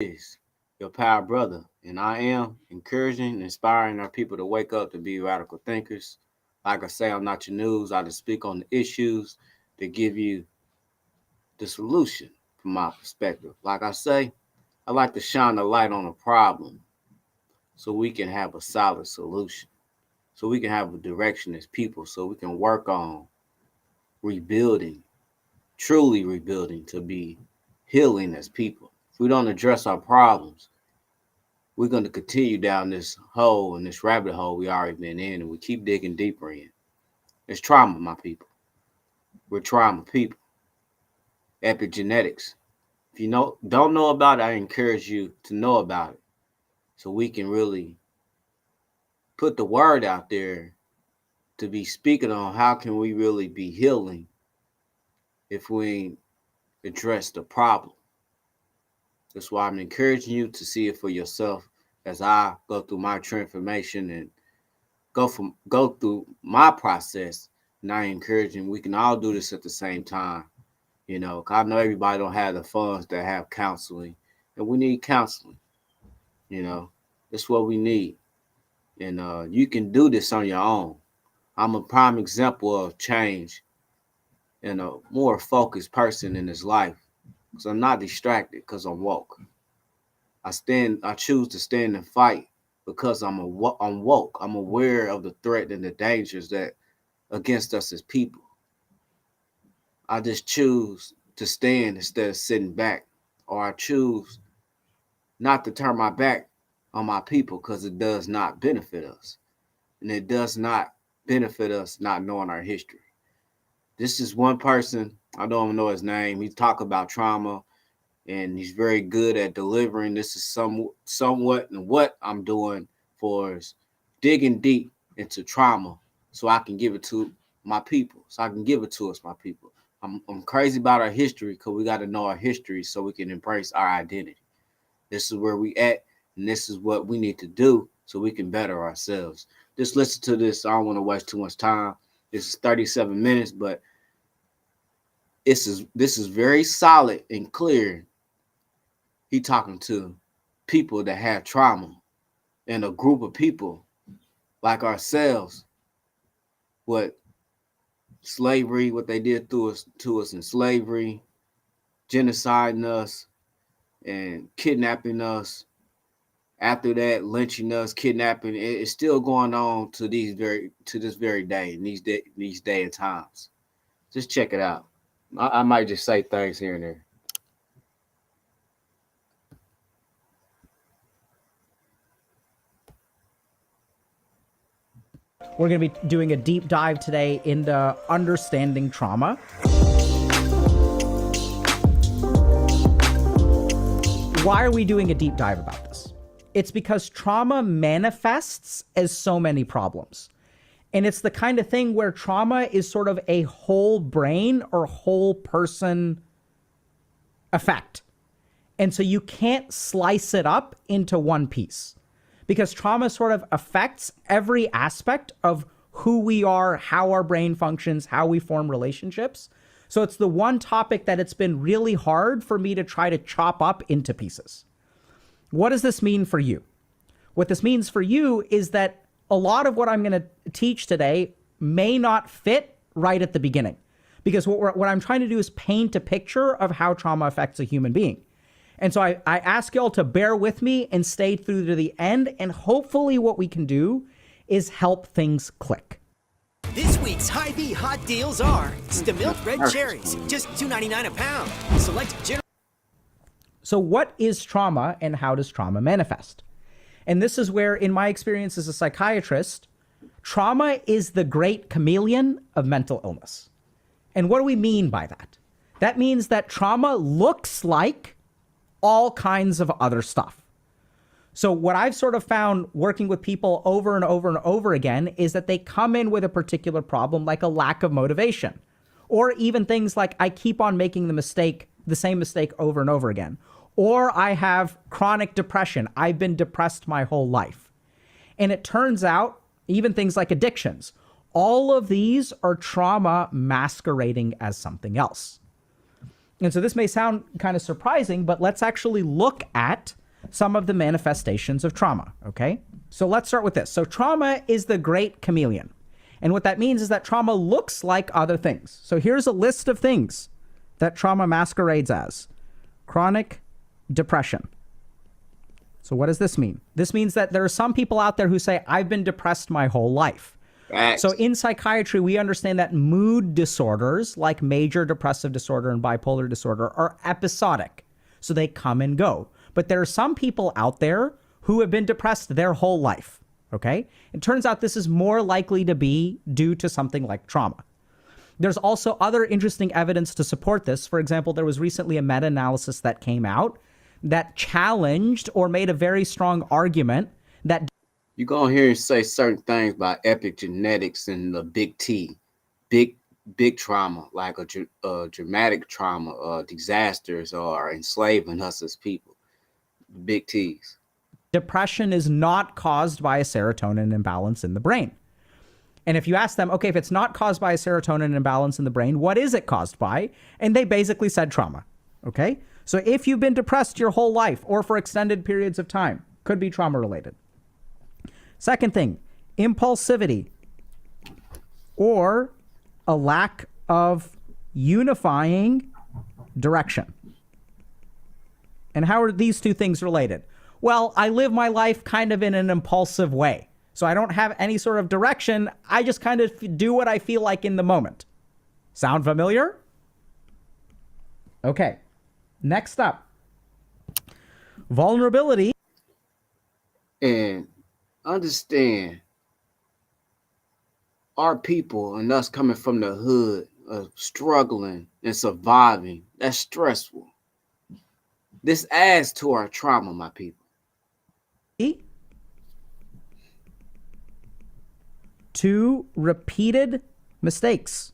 is your power brother, and I am encouraging and inspiring our people to wake up to be radical thinkers. Like I say, I'm not your news. I just speak on the issues to give you the solution from my perspective. Like I say, I like to shine the light on a problem so we can have a solid solution, so we can have a direction as people, so we can work on rebuilding, truly rebuilding to be healing as people. If we don't address our problems, we're going to continue down this hole and this rabbit hole we already been in, and we keep digging deeper in. It's trauma, my people. We're trauma people. Epigenetics. If you don't know about it, I encourage you to know about it, so we can really put the word out there to be speaking on how can we really be healing if we address the problem. That's why I'm encouraging you to see it for yourself as I go through my transformation and go through my process. And I encouraging we can all do this at the same time. 'Cause I know everybody don't have the funds that have counseling, and we need counseling. You know, that's what we need, and you can do this on your own. I'm a prime example of change and a more focused person in his life, because I'm not distracted because I'm woke. I choose to stand and fight because I'm woke. I'm aware of the threat and the dangers that against us as people. I just choose to stand instead of sitting back, or I choose not to turn my back on my people because it does not benefit us, and it does not benefit us not knowing our history. This is one person, I don't even know his name. He talk about trauma, and he's very good at delivering. This is somewhat and what I'm doing for is digging deep into trauma so I can give it to my people. So I can give it to us, my people. I'm crazy about our history because we got to know our history so we can embrace our identity. This is where we at, and this is what we need to do so we can better ourselves. Just listen to this. I don't want to waste too much time. This is 37 minutes, but this is very solid and clear. He talking to people that have trauma and a group of people like ourselves. What slavery, what they did to us in slavery, genociding us and kidnapping us. After that, lynching us, kidnapping, it's still going on to this very day, in these day and times. Just check it out. I might just say things here and there. We're going to be doing a deep dive today into understanding trauma. Why are we doing a deep dive about this? It's because trauma manifests as so many problems. And it's the kind of thing where trauma is sort of a whole brain or whole person effect. And so you can't slice it up into one piece, because trauma sort of affects every aspect of who we are, how our brain functions, how we form relationships. So it's the one topic that it's been really hard for me to try to chop up into pieces. What does this mean for you? What this means for you is that a lot of what I'm going to teach today may not fit right at the beginning, because what I'm trying to do is paint a picture of how trauma affects a human being. And so I ask y'all to bear with me and stay through to the end. And hopefully what we can do is help things click. This week's Hy-Vee hot deals are Stamilk red cherries, just $2.99 a pound. Select general. So what is trauma and how does trauma manifest? And this is where, in my experience as a psychiatrist, trauma is the great chameleon of mental illness. And what do we mean by that? That means that trauma looks like all kinds of other stuff. So what I've sort of found working with people over and over and over again is that they come in with a particular problem, like a lack of motivation, or even things like I keep on making the same mistake over and over again, or I have chronic depression. I've been depressed my whole life. And it turns out even things like addictions, all of these are trauma masquerading as something else. And so this may sound kind of surprising, but let's actually look at some of the manifestations of trauma, okay? So let's start with this. So trauma is the great chameleon. And what that means is that trauma looks like other things. So here's a list of things that trauma masquerades as. Chronic depression. So what does this mean? This means that there are some people out there who say, I've been depressed my whole life. Facts. So in psychiatry, we understand that mood disorders like major depressive disorder and bipolar disorder are episodic. So they come and go. But there are some people out there who have been depressed their whole life. Okay? It turns out this is more likely to be due to something like trauma. There's also other interesting evidence to support this. For example, there was recently a meta-analysis that came out that challenged or made a very strong argument that You go on here and say certain things about epigenetics and the big T, big trauma, like a dramatic trauma, disasters, or enslaving us as people. Big T's. depression is not caused by a serotonin imbalance in the brain. And if you ask them, okay, if it's not caused by a serotonin imbalance in the brain, what is it caused by? And they basically said trauma. Okay? So if you've been depressed your whole life or for extended periods of time, could be trauma related. Second thing, impulsivity or a lack of unifying direction. And how are these two things related? Well, I live my life kind of in an impulsive way. So I don't have any sort of direction. I just kind of do what I feel like in the moment. Sound familiar? Okay. Next up, vulnerability. And understand our people and us coming from the hood of struggling and surviving, that's stressful. This adds to our trauma, my people. To repeated mistakes.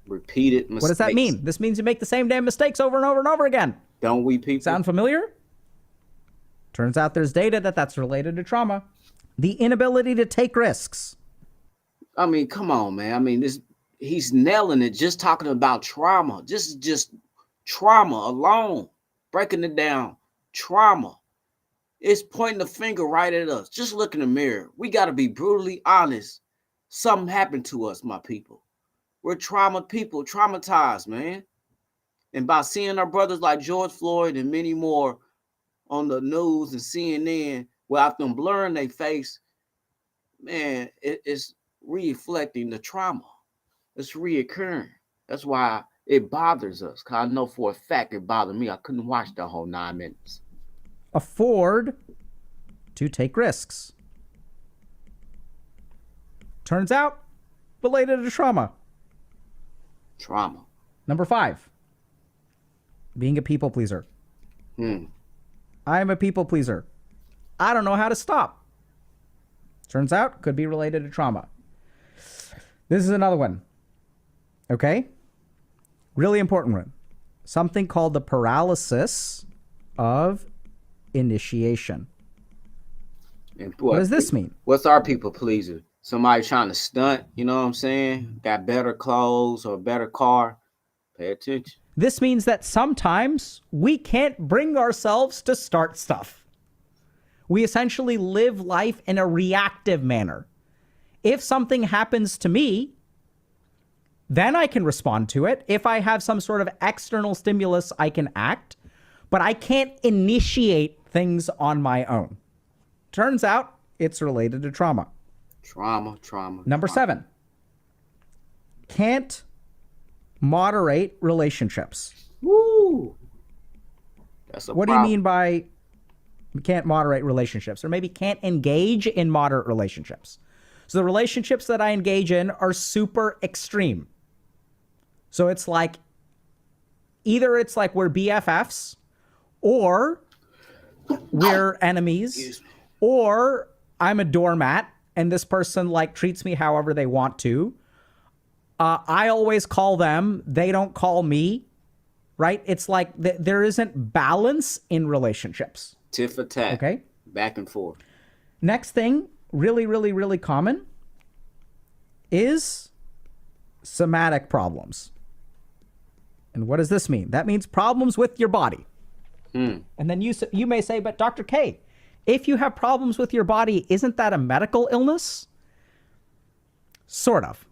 Repeated mistakes. What does that mean? This means you make the same damn mistakes over and over and over again. Don't we, people? Sound familiar? Turns out there's data that's related to trauma. The inability to take risks. I mean, come on, man. I mean, he's nailing it just talking about trauma. Just trauma alone. Breaking it down. Trauma. It's pointing the finger right at us. Just look in the mirror. We got to be brutally honest. Something happened to us, my people. We're traumatized, man. And by seeing our brothers like George Floyd and many more on the news and CNN without them blurring their face, man, it's reflecting the trauma. It's reoccurring. That's why it bothers us. Because I know for a fact it bothered me. I couldn't watch the whole 9 minutes. Afford to take risks. Turns out, related to trauma. Trauma. Number 5, being a people pleaser. I'm a people pleaser. I don't know how to stop. Turns out, could be related to trauma. This is another one. Okay? Really important one. Something called the paralysis of initiation. And What does this mean? What's our people pleaser? Somebody trying to stunt, you know what I'm saying? Got better clothes or a better car. Pay attention. This means that sometimes we can't bring ourselves to start stuff. We essentially live life in a reactive manner. If something happens to me, then I can respond to it. If I have some sort of external stimulus, I can act, but I can't initiate things on my own. Turns out it's related to trauma. Trauma. Number 7, can't moderate relationships. Woo! That's a What do you mean by can't moderate relationships? Or maybe can't engage in moderate relationships. So the relationships that I engage in are super extreme. So it's like, either it's like we're BFFs, or we're enemies, or I'm a doormat and this person like treats me however they want to. I always call them, they don't call me, right? It's like there isn't balance in relationships. Tit for tat. Okay. Back and forth. Next thing, really, really, really common is somatic problems. And what does this mean? That means problems with your body. Hmm. And then you may say, but Dr. K, if you have problems with your body, isn't that a medical illness? Sort of.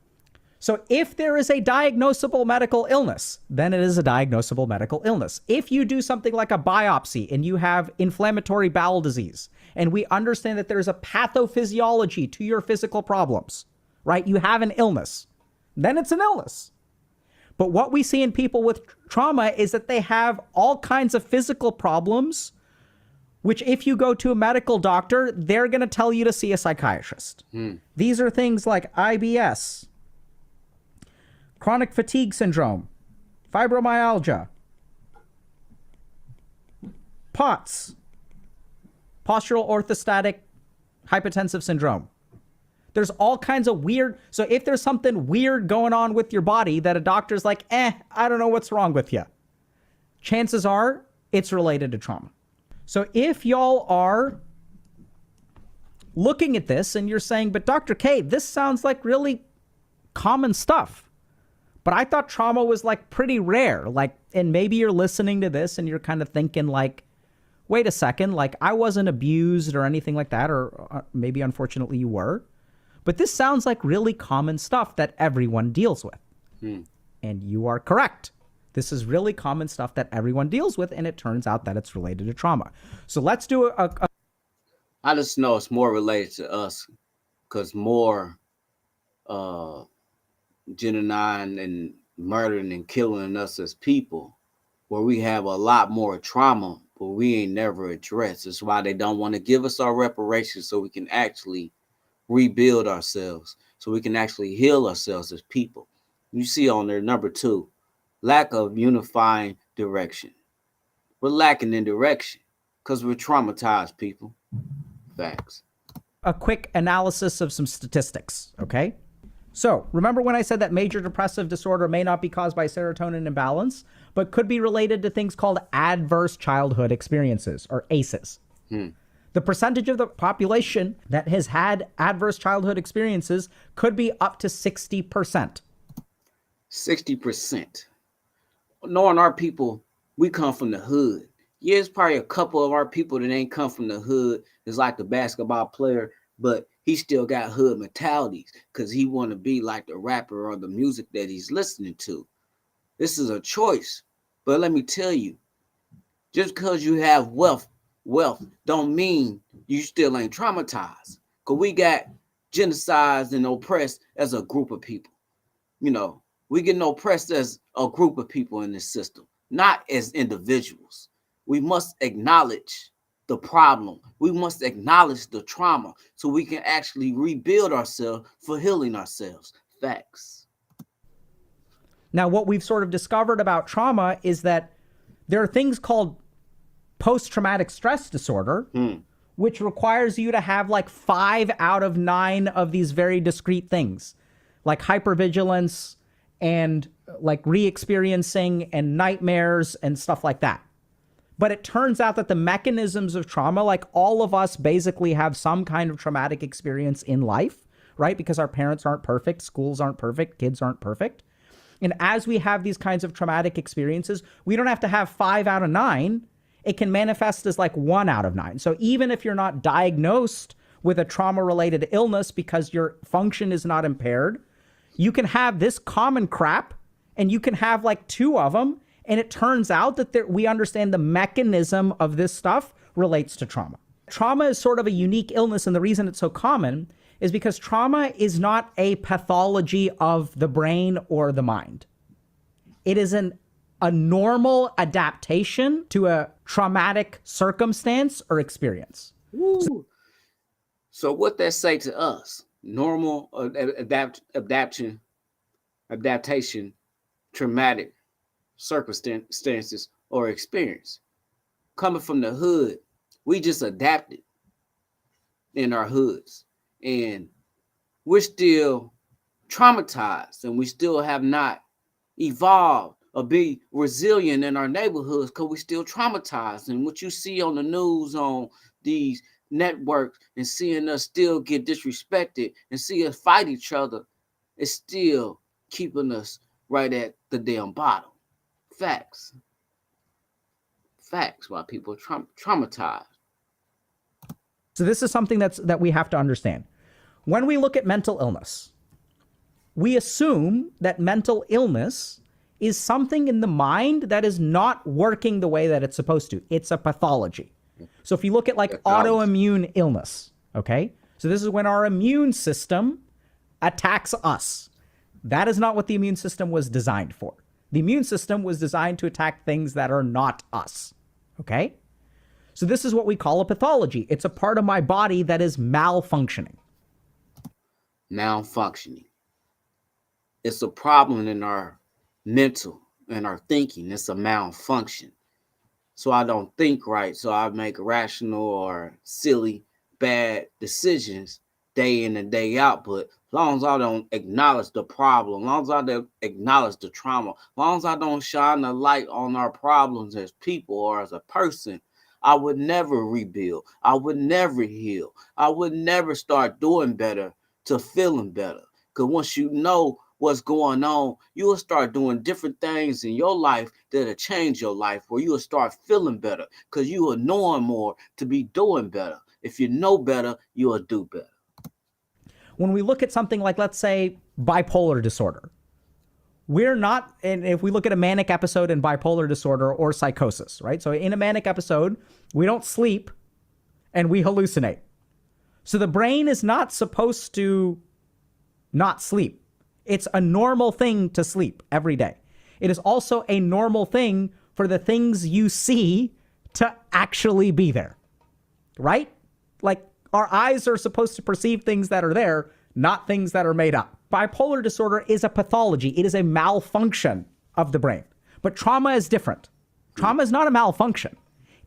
So if there is a diagnosable medical illness, then it is a diagnosable medical illness. If you do something like a biopsy and you have inflammatory bowel disease, and we understand that there's a pathophysiology to your physical problems, right? You have an illness, then it's an illness. But what we see in people with trauma is that they have all kinds of physical problems, which if you go to a medical doctor, they're going to tell you to see a psychiatrist. These are things like IBS, chronic fatigue syndrome, fibromyalgia, POTS, postural orthostatic hypotensive syndrome. There's all kinds of weird. So if there's something weird going on with your body that a doctor's like, I don't know what's wrong with you, chances are it's related to trauma. So if y'all are looking at this and you're saying, but Dr. K, this sounds like really common stuff, but I thought trauma was like pretty rare. Like, and maybe you're listening to this and you're kind of thinking like, wait a second, like I wasn't abused or anything like that, or maybe unfortunately you were. But this sounds like really common stuff that everyone deals with. And you are correct. This is really common stuff that everyone deals with, and it turns out that it's related to trauma. So let's do I just know it's more related to us because more genocide and murdering and killing us as people, where we have a lot more trauma, but we ain't never addressed. That's why they don't want to give us our reparations so we can actually rebuild ourselves, so we can actually heal ourselves as people. You see on there, number 2, lack of unifying direction. We're lacking in direction because we're traumatized people. Facts. a quick analysis of some statistics, okay? So remember when I said that major depressive disorder may not be caused by serotonin imbalance, but could be related to things called adverse childhood experiences, or ACEs. The percentage of the population that has had adverse childhood experiences could be up to 60%. 60%. Knowing our people, we come from the hood. Yeah, it's probably a couple of our people that ain't come from the hood. It's like the basketball player, but he still got hood mentalities because he want to be like the rapper or the music that he's listening to. This is a choice. But let me tell you, just because you have wealth don't mean you still ain't traumatized. Because we got genocides and oppressed as a group of people. You know, we getting oppressed as a group of people in this system, not as individuals. We must acknowledge the problem. We must acknowledge the trauma so we can actually rebuild ourselves for healing ourselves. Facts. Now, what we've sort of discovered about trauma is that there are things called post-traumatic stress disorder, which requires you to have like 5 out of 9 of these very discrete things, like hypervigilance and like re-experiencing and nightmares and stuff like that. But it turns out that the mechanisms of trauma, like all of us basically have some kind of traumatic experience in life, right? Because our parents aren't perfect, schools aren't perfect, kids aren't perfect. And as we have these kinds of traumatic experiences, we don't have to have 5 out of 9. It can manifest as like 1 out of 9. So even if you're not diagnosed with a trauma-related illness because your function is not impaired, you can have this common crap and you can have like 2 of them. And it turns out that we understand the mechanism of this stuff relates to trauma. Trauma is sort of a unique illness, and the reason it's so common is because trauma is not a pathology of the brain or the mind. It is a normal adaptation to a traumatic circumstance or experience. So what that say to us? Normal adaptation, traumatic circumstances or experience. Coming from the hood, we just adapted in our hoods, and we're still traumatized, and we still have not evolved or be resilient in our neighborhoods because we still traumatized. And what you see on the news, on these networks, and seeing us still get disrespected and see us fight each other is still keeping us right at the damn bottom. Facts. Facts. Why people are traumatized. So this is something that we have to understand. When we look at mental illness, we assume that mental illness is something in the mind that is not working the way that it's supposed to. It's a pathology. So if you look at like autoimmune illness, okay? So this is when our immune system attacks us. That is not what the immune system was designed for. The immune system was designed to attack things that are not us, okay? So this is what we call a pathology. It's a part of my body that is malfunctioning. Malfunctioning. It's a problem in our mental and our thinking. It's a malfunction. So I don't think right. So I make irrational or silly, bad decisions day in and day out. But as long as I don't acknowledge the problem, as long as I don't acknowledge the trauma, as long as I don't shine the light on our problems as people or as a person, I would never rebuild. I would never heal. I would never start doing better to feeling better. Because once you know what's going on, you will start doing different things in your life that'll change your life, where you will start feeling better because you are knowing more to be doing better. If you know better, you will do better. When we look at something like, let's say, bipolar disorder, we're not, and if we look at a manic episode in bipolar disorder or psychosis, right? So in a manic episode, we don't sleep and we hallucinate. So the brain is not supposed to not sleep. It's a normal thing to sleep every day. It is also a normal thing for the things you see to actually be there, right? Like our eyes are supposed to perceive things that are there, not things that are made up. Bipolar disorder is a pathology. It is a malfunction of the brain. But trauma is different. Trauma is not a malfunction.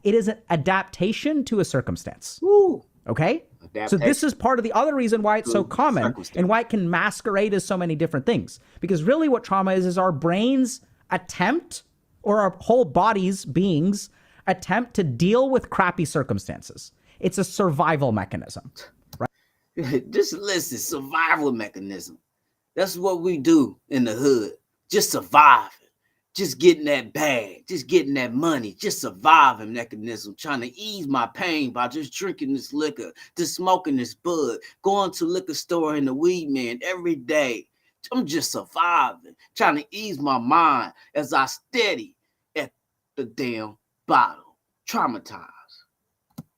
It is an adaptation to a circumstance. Woo. Okay? So this is part of the other reason why it's so common and why it can masquerade as so many different things. Because really what trauma is our brain's attempt, or our whole body's beings attempt to deal with crappy circumstances. It's a survival mechanism. Just listen, survival mechanism. That's what we do in the hood. Just surviving. Just getting that bag. Just getting that money. Just surviving mechanism. Trying to ease my pain by just drinking this liquor. Just smoking this bud. Going to liquor store in the weed man every day. I'm just surviving. Trying to ease my mind as I steady at the damn bottle. Traumatized.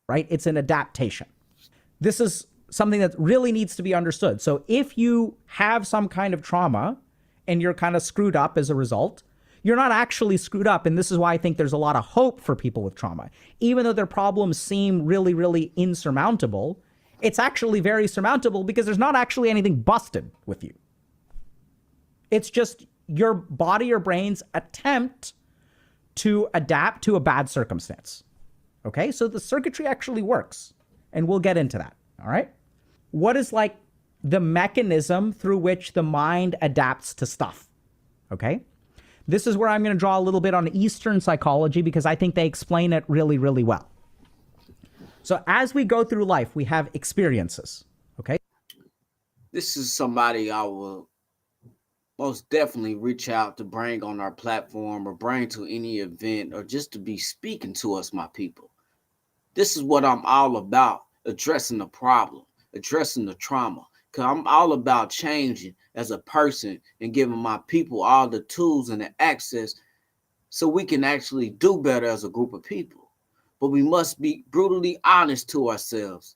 Right? It's an adaptation. This is something that really needs to be understood. So if you have some kind of trauma and you're kind of screwed up as a result, you're not actually screwed up. And this is why I think there's a lot of hope for people with trauma. Even though their problems seem really, really insurmountable, it's actually very surmountable because there's not actually anything busted with you. It's just your body or brain's attempt to adapt to a bad circumstance. Okay, so the circuitry actually works, and we'll get into that. All right. What is like the mechanism through which the mind adapts to stuff? Okay. This is where I'm going to draw a little bit on Eastern psychology because I think they explain it really, really well. So as we go through life, we have experiences. Okay. This is somebody I will most definitely reach out to bring on our platform or bring to any event or just to be speaking to us, my people. This is what I'm all about, addressing the problem, addressing the trauma. Because I'm all about changing as a person and giving my people all the tools and the access so we can actually do better as a group of people. But we must be brutally honest to ourselves.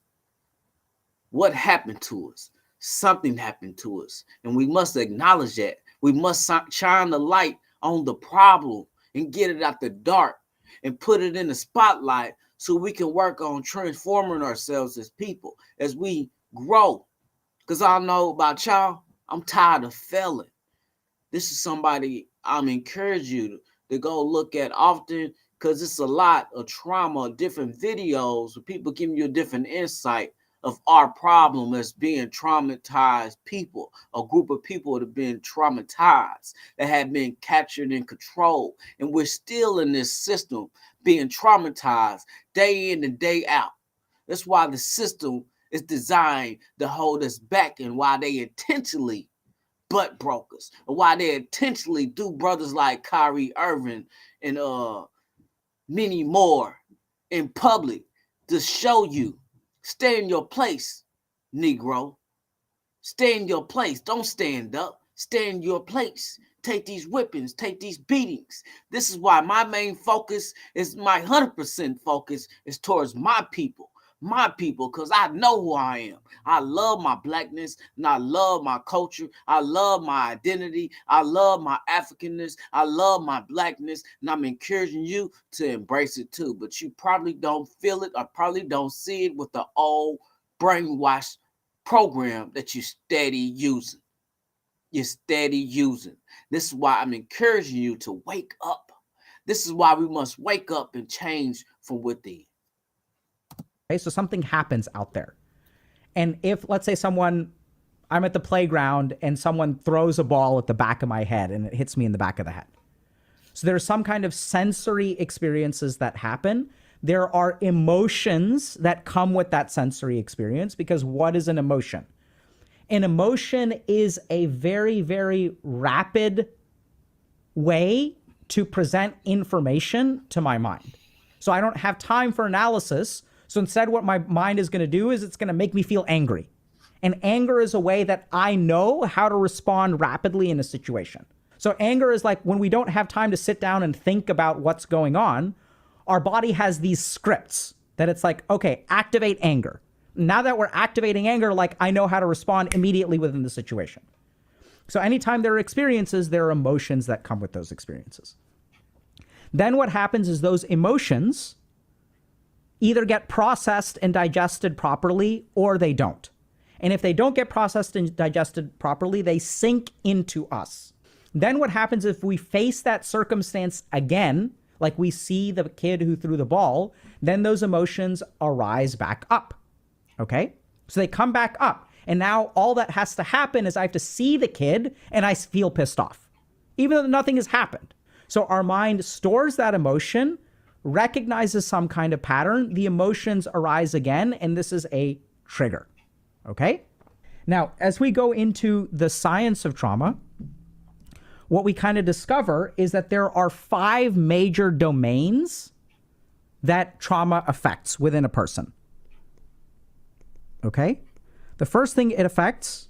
What happened to us? Something happened to us. And we must acknowledge that. We must shine the light on the problem and get it out the dark and put it in the spotlight so we can work on transforming ourselves as people, as we grow. Because I know about y'all, I'm tired of failing. This is somebody I'm encouraging you to go look at often because it's a lot of trauma, different videos with people giving you a different insight of our problem as being traumatized people, a group of people that have been traumatized, that have been captured and controlled. And we're still in this system being traumatized day in and day out. That's why the system is designed to hold us back and why they intentionally butt brokers, or why they intentionally do brothers like Kyrie Irving and many more in public to show you, stay in your place, Negro. Stay in your place. Don't stand up. Stay in your place. Take these whippings. Take these beatings. This is why my main focus is, my 100% focus is towards my people. My people, because I know who I am. I love my blackness and I love my culture. I love my identity. I love my Africanness. I love my blackness, and I'm encouraging you to embrace it too. But you probably don't feel it or probably don't see it with the old brainwashed program that you steady using. You're steady using. This is why I'm encouraging you to wake up. This is why we must wake up and change from within. Okay, so something happens out there. And if, let's say I'm at the playground and someone throws a ball at the back of my head and it hits me in the back of the head. So there's some kind of sensory experiences that happen. There are emotions that come with that sensory experience, because what is an emotion? An emotion is a very, very rapid way to present information to my mind. So I don't have time for analysis. So instead, what my mind is going to do is it's going to make me feel angry. And anger is a way that I know how to respond rapidly in a situation. So anger is like when we don't have time to sit down and think about what's going on, our body has these scripts that it's like, okay, activate anger. Now that we're activating anger, like I know how to respond immediately within the situation. So anytime there are experiences, there are emotions that come with those experiences. Then what happens is those emotions either get processed and digested properly or they don't. And if they don't get processed and digested properly, they sink into us. Then what happens if we face that circumstance again, like we see the kid who threw the ball, then those emotions arise back up. Okay? So they come back up. And now all that has to happen is I have to see the kid and I feel pissed off, even though nothing has happened. So our mind stores that emotion, recognizes some kind of pattern, the emotions arise again, and this is a trigger. Okay? Now, as we go into the science of trauma, what we kind of discover is that there are 5 major domains that trauma affects within a person. Okay? The first thing it affects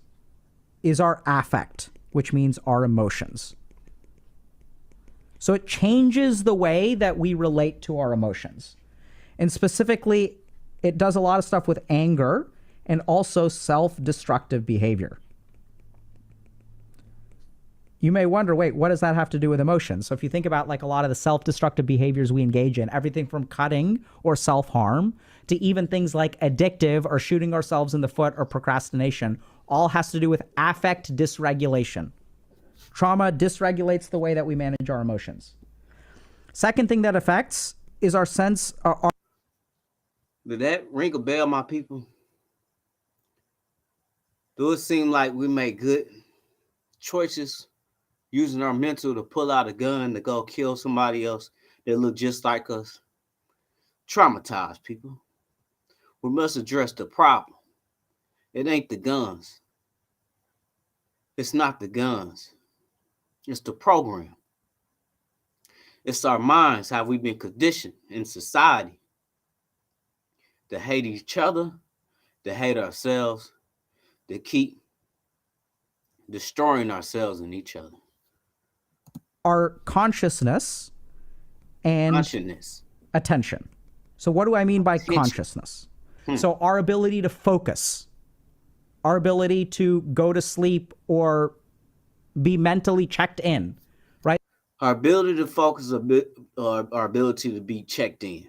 is our affect, which means our emotions. So it changes the way that we relate to our emotions. And specifically, it does a lot of stuff with anger and also self-destructive behavior. You may wonder, wait, what does that have to do with emotions? So if you think about like a lot of the self-destructive behaviors we engage in, everything from cutting or self-harm to even things like addictive or shooting ourselves in the foot or procrastination, all has to do with affect dysregulation. Trauma dysregulates the way that we manage our emotions. Second thing that affects is our sense. Did that ring a bell, my people? Do it seem like we make good choices using our mental to pull out a gun to go kill somebody else that look just like us? Traumatized people. We must address the problem. It ain't the guns. It's not the guns. It's the program. It's our minds, how we've been conditioned in society to hate each other, to hate ourselves, to keep destroying ourselves and each other. Our consciousness and attention. So what do I mean by consciousness? So our ability to focus, our ability to go to sleep or be mentally checked in, right? Our ability to focus, our ability to be checked in.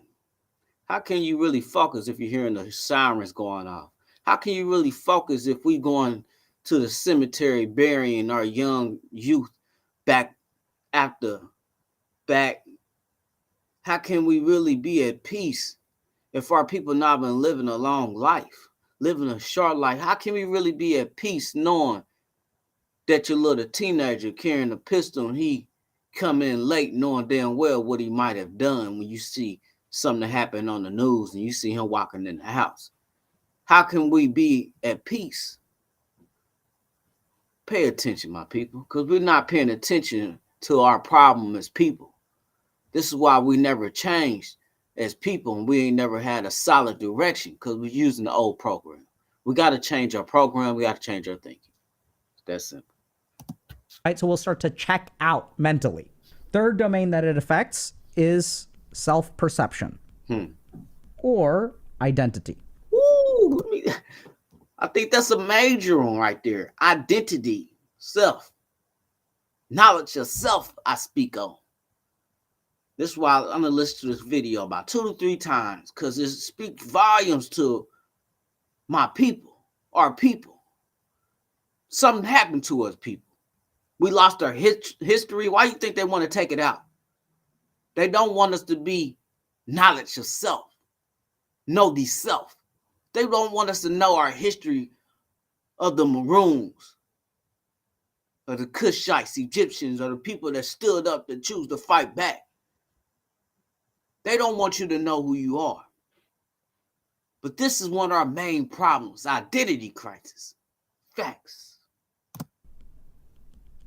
How can you really focus if you're hearing the sirens going off? How can you really focus if we going to the cemetery burying our young youth back? How can we really be at peace if our people not been living a long life, living a short life? How can we really be at peace knowing that your little teenager carrying a pistol and he come in late knowing damn well what he might have done when you see something happen on the news and you see him walking in the house? How can we be at peace? Pay attention, my people, because we're not paying attention to our problem as people. This is why we never changed as people, and we ain't never had a solid direction because we're using the old program. We got to change our program. We got to change our thinking. It's that simple. Right, so we'll start to check out mentally. Third domain that it affects is self-perception or identity. Ooh, I think that's a major one right there. Identity, self, knowledge of self. I speak on. This is why I'm gonna listen to this video about 2 to 3 times because it speaks volumes to my people, our people. Something happened to us, people. We lost our history. Why do you think they want to take it out? They don't want us to be knowledge of self. Know the self. They don't want us to know our history of the Maroons, of the Kushites, Egyptians, or the people that stood up and choose to fight back. They don't want you to know who you are. But this is one of our main problems, identity crisis. Facts.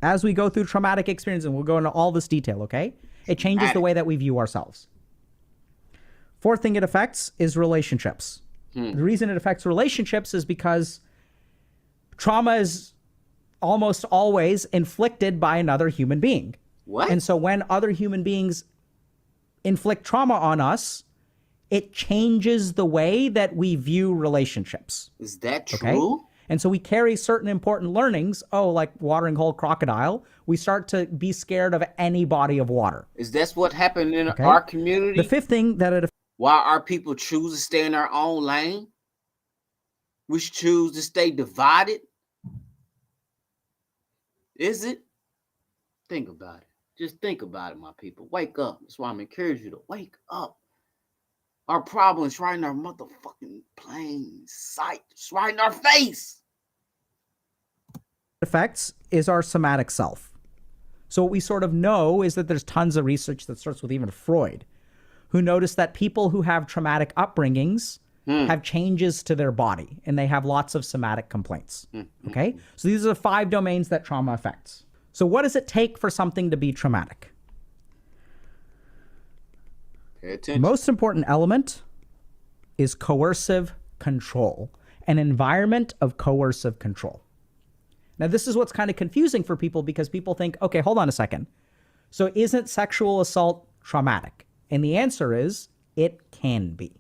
As we go through traumatic experiences, and we'll go into all this detail, okay? It changes the way that we view ourselves. Fourth thing it affects is relationships. The reason it affects relationships is because trauma is almost always inflicted by another human being. What? And so when other human beings inflict trauma on us, it changes the way that we view relationships. Is that true? Okay? And so we carry certain important learnings. Oh, like watering whole crocodile. We start to be scared of any body of water. Is that what happened in our community? The fifth thing that it Why our people choose to stay in our own lane? We choose to stay divided? Is it? Think about it. Just think about it, my people. Wake up. That's why I'm encouraging you to wake up. Our problem is right in our motherfucking plain sight. It's right in our face. affects is our somatic self. So what we sort of know is that there's tons of research that starts with even Freud, who noticed that people who have traumatic upbringings have changes to their body and they have lots of somatic complaints. Okay? So these are the 5 domains that trauma affects. So what does it take for something to be traumatic? Pay attention. Most important element is coercive control, an environment of coercive control. Now, this is what's kind of confusing for people because people think, okay, hold on a second. So isn't sexual assault traumatic? And the answer is it can be.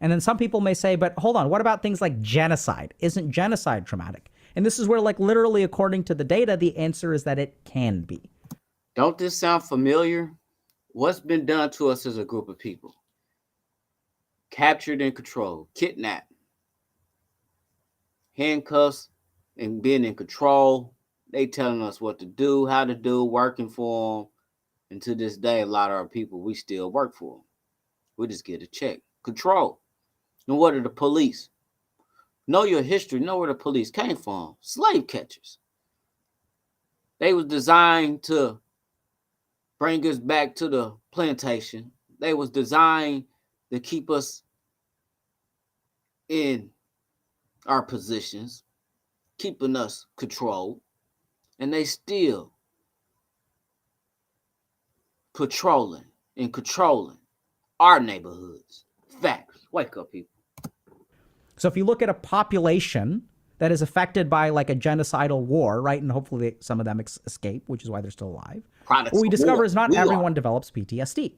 And then some people may say, but hold on, what about things like genocide? Isn't genocide traumatic? And this is where, like, literally, according to the data, the answer is that it can be. Don't this sound familiar? What's been done to us as a group of people? Captured and controlled, kidnapped, handcuffs, and being in control. They telling us what to do, how to do, working for them. And to this day, a lot of our people, we still work for them. We just get a check. Control. And what are the police? Know your history. Know where the police came from. Slave catchers. They was designed to bring us back to the plantation. They was designed to keep us in our positions, keeping us controlled. And they still patrolling and controlling our neighborhoods. Facts. Wake up, people. So if you look at a population that is affected by like a genocidal war, right, and hopefully some of them escape, which is why they're still alive, what we discover is not everyone develops PTSD.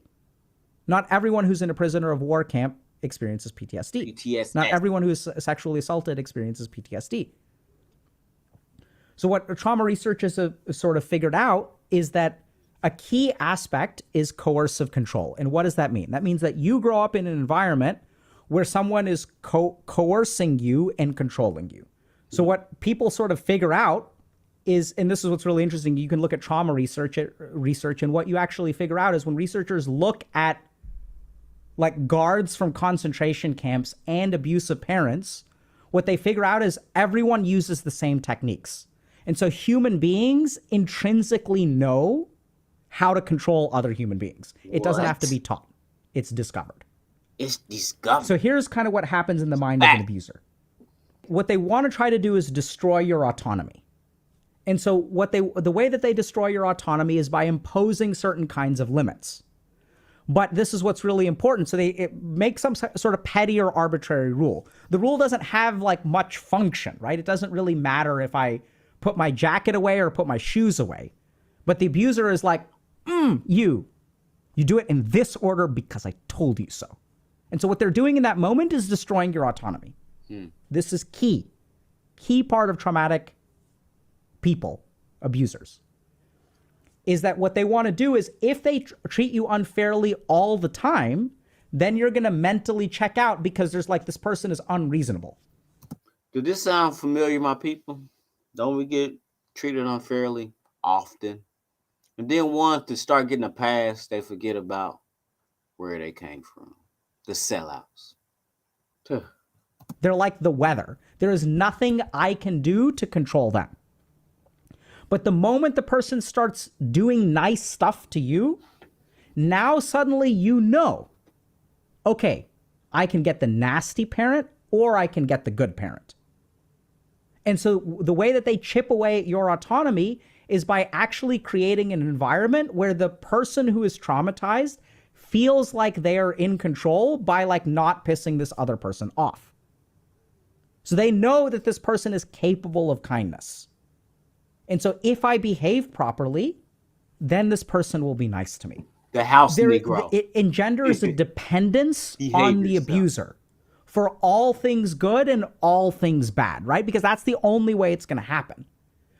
Not everyone who's in a prisoner of war camp experiences PTSD. Not everyone who's sexually assaulted experiences PTSD. So what trauma researchers have sort of figured out is that a key aspect is coercive control. And what does that mean? That means that you grow up in an environment where someone is coercing you and controlling you. So what people sort of figure out is, and this is what's really interesting, you can look at trauma research, and what you actually figure out is when researchers look at like guards from concentration camps and abusive parents, what they figure out is everyone uses the same techniques. And so human beings intrinsically know how to control other human beings. It doesn't have to be taught. It's discovered. It's discovered. So here's kind of what happens in the mind of an abuser. What they want to try to do is destroy your autonomy. And so the way that they destroy your autonomy is by imposing certain kinds of limits. But this is what's really important. So it makes some sort of petty or arbitrary rule. The rule doesn't have like much function, right? It doesn't really matter if I put my jacket away or put my shoes away. But the abuser is like, you do it in this order because I told you so. And so what they're doing in that moment is destroying your autonomy. This is key part of traumatic people, abusers, is that what they want to do is if they treat you unfairly all the time, then you're going to mentally check out because there's like this person is unreasonable. Does this sound familiar, my people? Don't we get treated unfairly often? And then once they start getting a pass, they forget about where they came from. The sellouts. They're like the weather. There is nothing I can do to control them. But the moment the person starts doing nice stuff to you, now suddenly you know, okay, I can get the nasty parent or I can get the good parent. And so the way that they chip away at your autonomy is by actually creating an environment where the person who is traumatized feels like they are in control by like not pissing this other person off. So they know that this person is capable of kindness. And so if I behave properly, then this person will be nice to me. The house Negro. It engenders a dependence on the abuser for all things good and all things bad, right? Because that's the only way it's going to happen.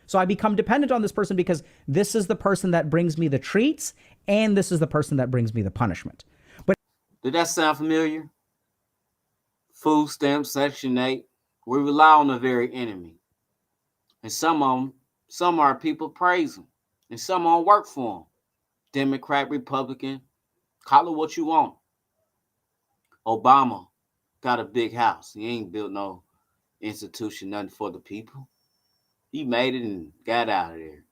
So I become dependent on this person because this is the person that brings me the treats and this is the person that brings me the punishment. But did that sound familiar? Food stamps, Section 8. We rely on the very enemy. And some are people praise them. And some don't work for them. Democrat, Republican, call it what you want. Obama got a big house. He ain't built no institution, nothing for the people. He made it and got out of there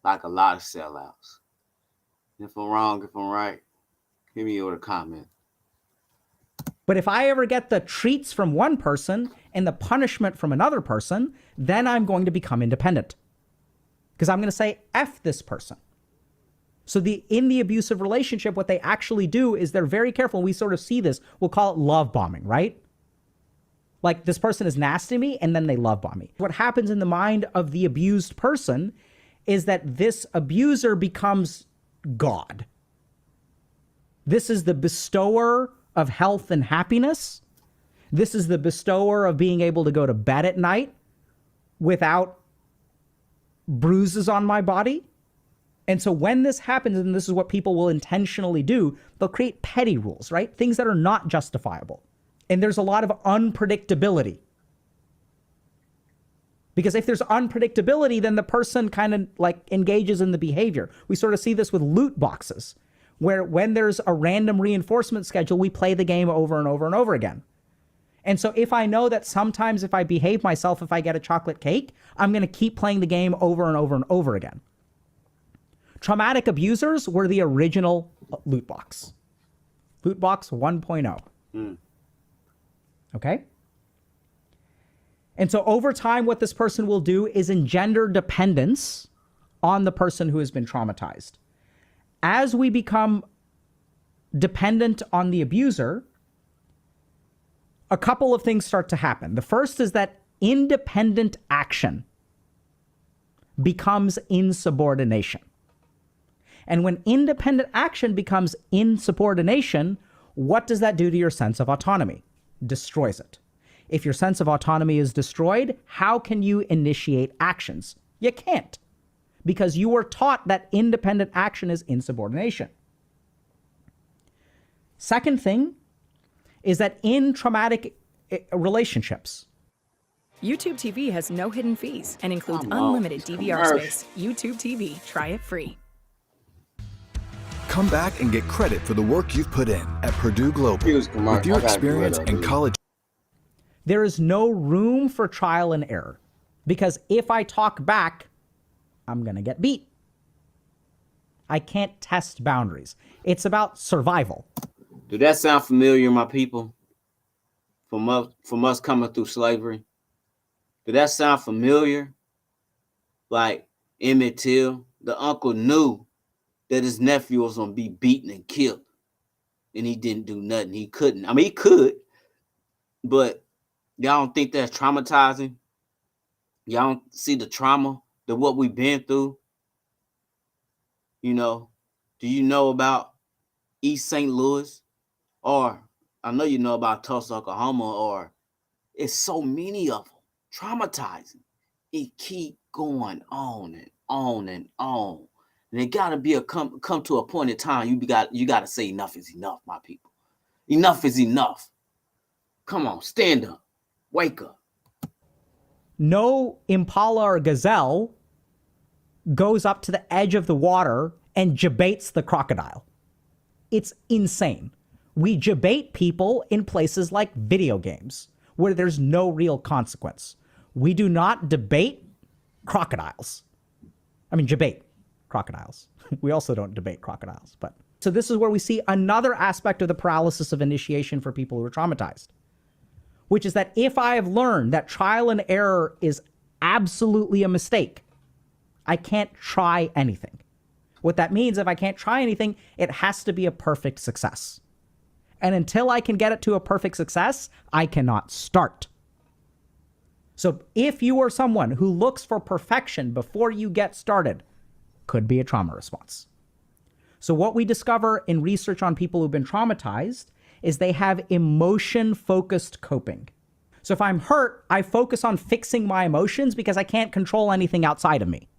like a lot of sellouts. If I'm wrong, if I'm right, hit me with a comment. But if I ever get the treats from one person and the punishment from another person, then I'm going to become independent. Because I'm going to say, F this person. So in the abusive relationship, what they actually do is they're very careful. We sort of see this. We'll call it love bombing, right? Like this person is nasty to me and then they love bomb me. What happens in the mind of the abused person is that this abuser becomes God. This is the bestower of health and happiness. This is the bestower of being able to go to bed at night without bruises on my body. And so when this happens, and this is what people will intentionally do, they'll create petty rules, right? Things that are not justifiable. And there's a lot of unpredictability. Because if there's unpredictability, then the person kind of like engages in the behavior. We sort of see this with loot boxes, where when there's a random reinforcement schedule, we play the game over and over and over again. And so if I know that sometimes if I behave myself, if I get a chocolate cake, I'm going to keep playing the game over and over and over again. Traumatic abusers were the original loot box. Loot box 1.0. Okay? And so over time, what this person will do is engender dependence on the person who has been traumatized. As we become dependent on the abuser, a couple of things start to happen. The first is that independent action becomes insubordination. And when independent action becomes insubordination, what does that do to your sense of autonomy? Destroys it. If your sense of autonomy is destroyed, how can you initiate actions? You can't, because you were taught that independent action is insubordination. Second thing is that in traumatic relationships, YouTube TV has no hidden fees and includes unlimited DVR space. YouTube TV, try it free. Come back and get credit for the work you've put in at Purdue Global. With your experience and college. There is no room for trial and error, because if I talk back, I'm going to get beat. I can't test boundaries. It's about survival. Did that sound familiar, my people? From us coming through slavery? Did that sound familiar? Like Emmett Till, the uncle knew that his nephew was gonna be beaten and killed, and he didn't do nothing. He couldn't. I mean, he could, but y'all don't think that's traumatizing? Y'all don't see the trauma that what we've been through? You know, do you know about East St. Louis? Or I know you know about Tulsa, Oklahoma, or it's so many of them. Traumatizing. It keep going on and on and on. And it gotta be a come to a point in time. You gotta say enough is enough, my people. Enough is enough. Come on, stand up. Wake up. No impala or gazelle goes up to the edge of the water and jabates the crocodile. It's insane. We jabate people in places like video games where there's no real consequence. We do not debate crocodiles. I mean, debate crocodiles. We also don't debate crocodiles. But so this is where we see another aspect of the paralysis of initiation for people who are traumatized, which is that if I have learned that trial and error is absolutely a mistake, I can't try anything. What that means, if I can't try anything, it has to be a perfect success. And until I can get it to a perfect success, I cannot start. So if you are someone who looks for perfection before you get started, could be a trauma response. So what we discover in research on people who've been traumatized is they have emotion-focused coping. So if I'm hurt, I focus on fixing my emotions because I can't control anything outside of me.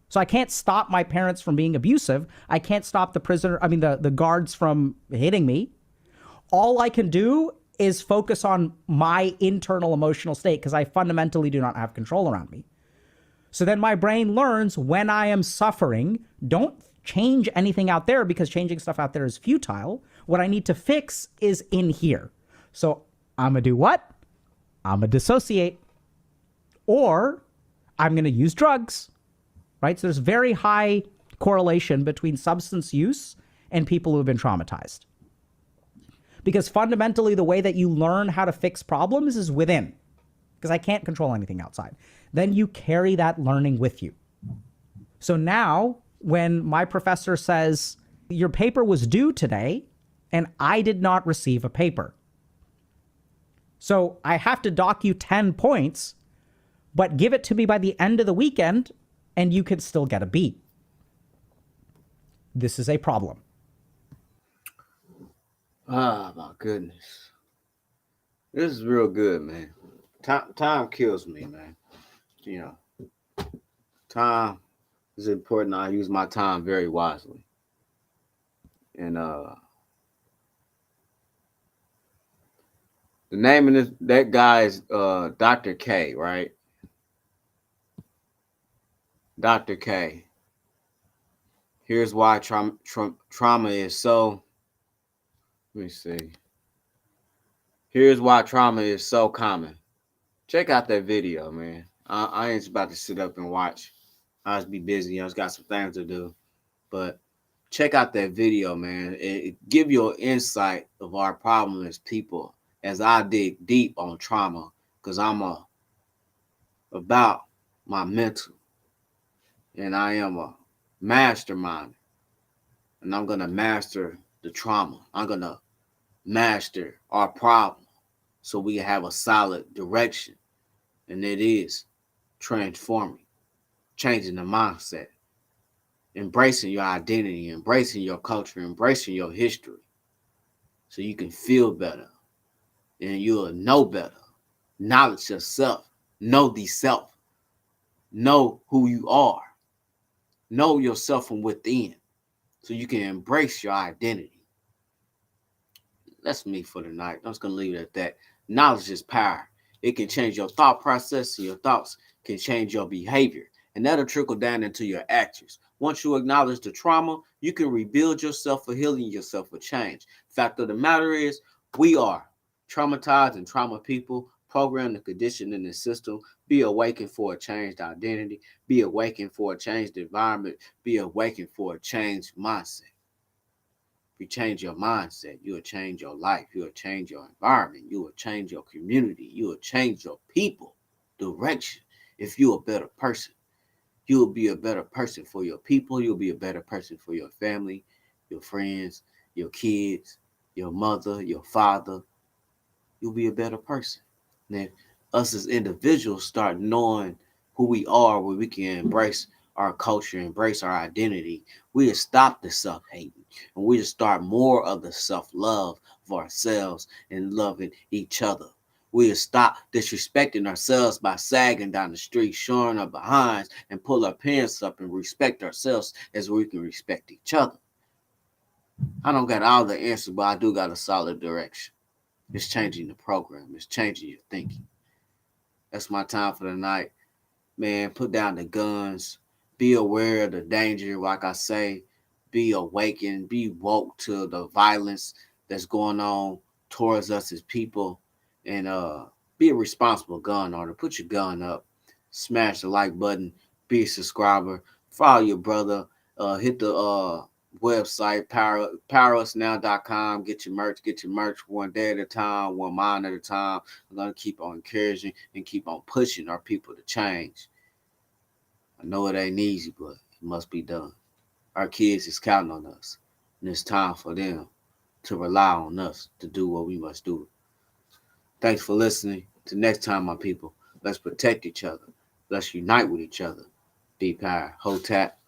So I can't stop my parents from being abusive. I can't stop the guards from hitting me. All I can do is focus on my internal emotional state because I fundamentally do not have control around me. So then my brain learns when I am suffering, don't change anything out there because changing stuff out there is futile. What I need to fix is in here. So I'm going to do what? I'm going to dissociate. Or I'm going to use drugs, right? So there's very high correlation between substance use and people who have been traumatized. Because fundamentally, the way that you learn how to fix problems is within, because I can't control anything outside. Then you carry that learning with you. So now, when my professor says, your paper was due today, and I did not receive a paper. So I have to dock you 10 points, but give it to me by the end of the weekend, and you can still get a B. This is a problem. Ah, my goodness. This is real good, man. Time kills me, man. You know, time is important. I use my time very wisely. And the name of that guy is Dr. K, right? Dr. K. Here's why trauma is so... Let me see. Here's why trauma is so common. Check out that video, man. I ain't about to sit up and watch. I just be busy. I just got some things to do. But check out that video, man. It give you an insight of our problem as people as I dig deep on trauma because I'm about my mental. And I am a mastermind. And I'm going to master the trauma. I'm going to master our problem so we have a solid direction. And it is transforming, changing the mindset, embracing your identity, embracing your culture, embracing your history so you can feel better and you'll know better. Knowledge yourself, know the self, know who you are, know yourself from within so you can embrace your identity. That's me for tonight. I'm just going to leave it at that. Knowledge is power. It can change your thought process, and your thoughts can change your behavior. And that'll trickle down into your actions. Once you acknowledge the trauma, you can rebuild yourself for healing yourself for change. Fact of the matter is, we are traumatized and trauma people, programmed and conditioned in the system. Be awakened for a changed identity. Be awakened for a changed environment. Be awakened for a changed mindset. If you change your mindset, you will change your life. You will change your environment. You will change your community. You will change your people direction if you're a better person. you'll be a better person for your people. You'll be a better person for your family, your friends, your kids, your mother, your father. You'll be a better person. And if us as individuals start knowing who we are, where we can embrace our culture, embrace our identity, we'll stop the self-hating, and we'll start more of the self-love for ourselves and loving each other. We'll stop disrespecting ourselves by sagging down the street, showing our behinds, and pull our pants up and respect ourselves as we can respect each other. I don't got all the answers, but I do got a solid direction. It's changing the program. It's changing your thinking. That's my time for the night. Man, put down the guns. Be aware of the danger. Like I say, be awakened. Be woke to the violence that's going on towards us as people. And be a responsible gun owner. Put your gun up. Smash the like button. Be a subscriber. Follow your brother. Hit the website, powerusnow.com. Get your merch one day at a time, one mind at a time. I'm going to keep on encouraging and keep on pushing our people to change. I know it ain't easy, but it must be done. Our kids is counting on us, and it's time for them to rely on us to do what we must do. Thanks for listening. Till next time, my people, let's protect each other. Let's unite with each other. Be power. Hotep.